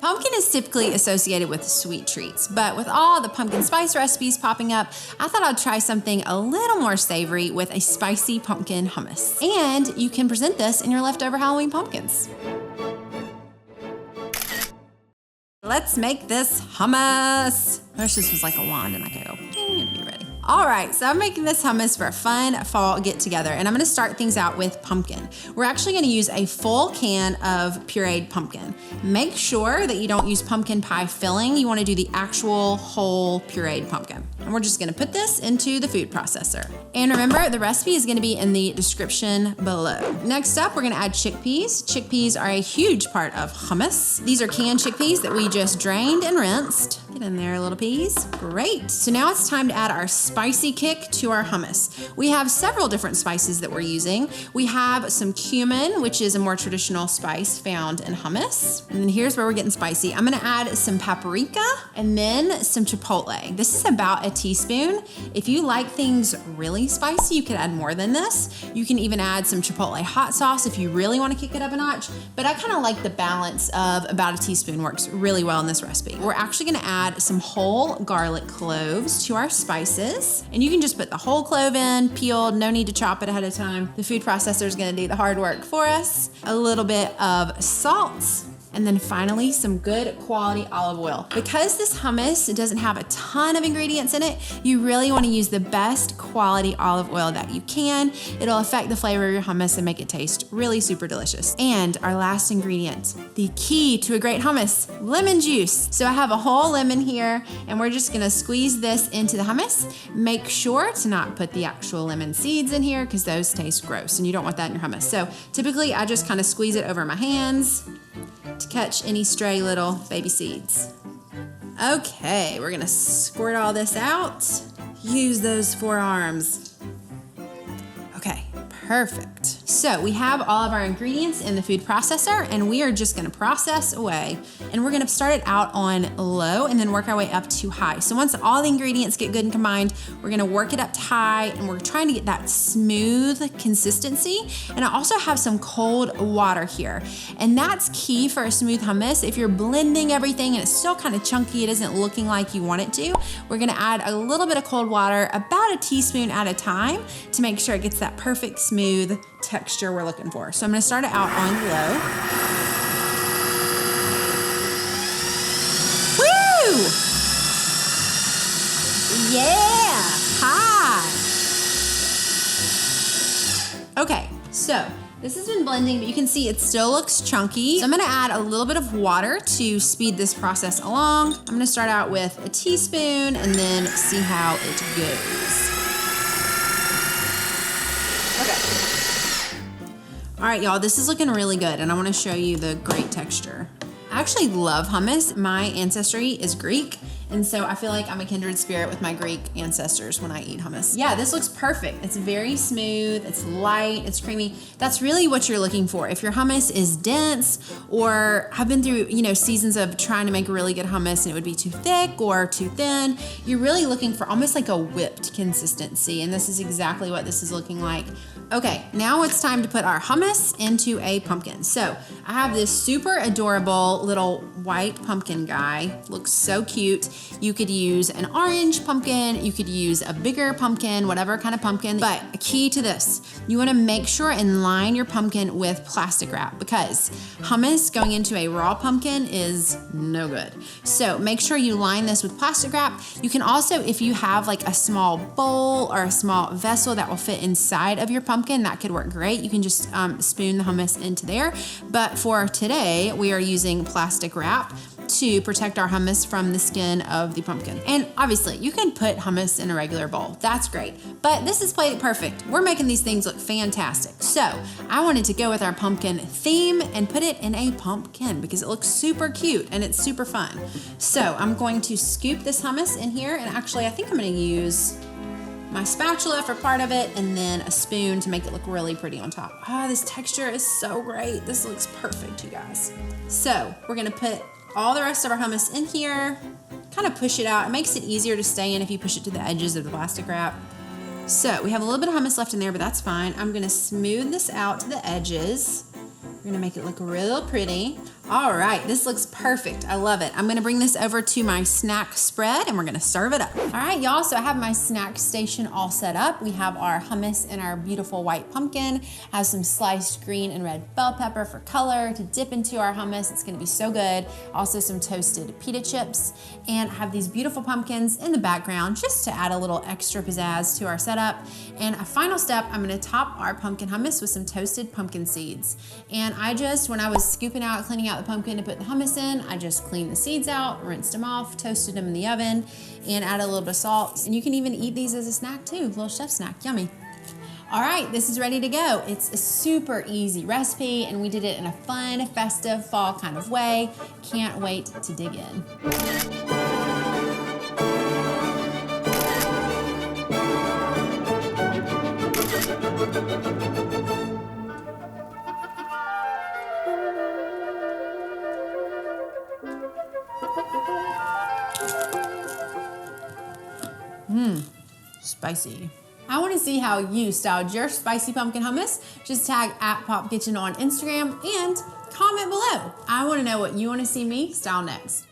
Pumpkin is typically associated with sweet treats, but with all the pumpkin spice recipes popping up, I thought I'd try something a little more savory with a spicy pumpkin hummus. And you can present this in your leftover Halloween pumpkins. Let's make this hummus. I wish this was like a wand and I could go, ding, and be ready. All right, so I'm making this hummus for a fun fall get together, and I'm gonna start things out with pumpkin. We're actually gonna use a full can of pureed pumpkin. Make sure that you don't use pumpkin pie filling. You wanna do the actual whole pureed pumpkin. And we're just gonna put this into the food processor. And remember, the recipe is gonna be in the description below. Next up, we're gonna add chickpeas. Chickpeas are a huge part of hummus. These are canned chickpeas that we just drained and rinsed. Get in there, little peas. Great. So now it's time to add our spicy kick to our hummus. We have several different spices that we're using. We have some cumin, which is a more traditional spice found in hummus. And then here's where we're getting spicy. I'm gonna add some paprika and then some chipotle. This is about a teaspoon. If you like things really spicy, you could add more than this. You can even add some chipotle hot sauce if you really wanna kick it up a notch. But I kinda like the balance of about a teaspoon. Works really well in this recipe. We're actually gonna add some whole garlic cloves to our spices. And you can just put the whole clove in, peeled, no need to chop it ahead of time. The food processor is gonna do the hard work for us. A little bit of salt. And then finally, some good quality olive oil. Because this hummus doesn't have a ton of ingredients in it, you really wanna use the best quality olive oil that you can. It'll affect the flavor of your hummus and make it taste really super delicious. And our last ingredient, the key to a great hummus, lemon juice. So I have a whole lemon here, and we're just gonna squeeze this into the hummus. Make sure to not put the actual lemon seeds in here because those taste gross and you don't want that in your hummus. So typically I just kind of squeeze it over my hands to catch any stray little baby seeds. Okay, we're gonna squirt all this out. Use those forearms. Okay, perfect. So we have all of our ingredients in the food processor, and we are just gonna process away. And we're gonna start it out on low and then work our way up to high. So once all the ingredients get good and combined, we're gonna work it up to high, and we're trying to get that smooth consistency. And I also have some cold water here. And that's key for a smooth hummus. If you're blending everything and it's still kind of chunky, it isn't looking like you want it to, we're gonna add a little bit of cold water, about a teaspoon at a time, to make sure it gets that perfect smooth texture we're looking for. So I'm gonna start it out on low. Woo! Yeah, high. Okay, so this has been blending, but you can see it still looks chunky. So I'm gonna add a little bit of water to speed this process along. I'm gonna start out with a teaspoon and then see how it goes. Okay. All right, y'all, this is looking really good, and I wanna show you the great texture. I actually love hummus. My ancestry is Greek, and so I feel like I'm a kindred spirit with my Greek ancestors when I eat hummus. Yeah, this looks perfect. It's very smooth, it's light, it's creamy. That's really what you're looking for. If your hummus is dense, or I've been through, seasons of trying to make really good hummus and it would be too thick or too thin, you're really looking for almost like a whipped consistency, and this is exactly what this is looking like. Okay, now it's time to put our hummus into a pumpkin. So I have this super adorable little white pumpkin guy. Looks so cute. You could use an orange pumpkin, you could use a bigger pumpkin, whatever kind of pumpkin. But a key to this, you wanna make sure and line your pumpkin with plastic wrap, because hummus going into a raw pumpkin is no good. So make sure you line this with plastic wrap. You can also, if you have like a small bowl or a small vessel that will fit inside of your pumpkin, that could work great. You can just spoon the hummus into there. But for today, we are using plastic wrap to protect our hummus from the skin of the pumpkin. And obviously, you can put hummus in a regular bowl. That's great. But this has played it perfect. We're making these things look fantastic. So I wanted to go with our pumpkin theme and put it in a pumpkin because it looks super cute and it's super fun. So I'm going to scoop this hummus in here, and actually I think I'm gonna use my spatula for part of it and then a spoon to make it look really pretty on top. Oh, this texture is so great. This looks perfect, you guys. So we're gonna put all the rest of our hummus in here, kind of push it out. It makes it easier to stay in if you push it to the edges of the plastic wrap. So we have a little bit of hummus left in there, but that's fine. I'm gonna smooth this out to the edges. We're gonna make it look real pretty. All right, this looks perfect. I love it. I'm gonna bring this over to my snack spread and we're gonna serve it up. All right, y'all, so I have my snack station all set up. We have our hummus and our beautiful white pumpkin, have some sliced green and red bell pepper for color to dip into our hummus. It's gonna be so good. Also some toasted pita chips, and I have these beautiful pumpkins in the background just to add a little extra pizzazz to our setup. And a final step, I'm gonna top our pumpkin hummus with some toasted pumpkin seeds. And when I was scooping out, cleaning out the pumpkin to put the hummus in, I just cleaned the seeds out, rinsed them off, toasted them in the oven, and added a little bit of salt. And you can even eat these as a snack too, little chef snack, yummy. All right, this is ready to go. It's a super easy recipe, and we did it in a fun, festive, fall kind of way. Can't wait to dig in. Spicy. I want to see how you styled your spicy pumpkin hummus. Just tag @PopKitchen on Instagram and comment below. I want to know what you want to see me style next.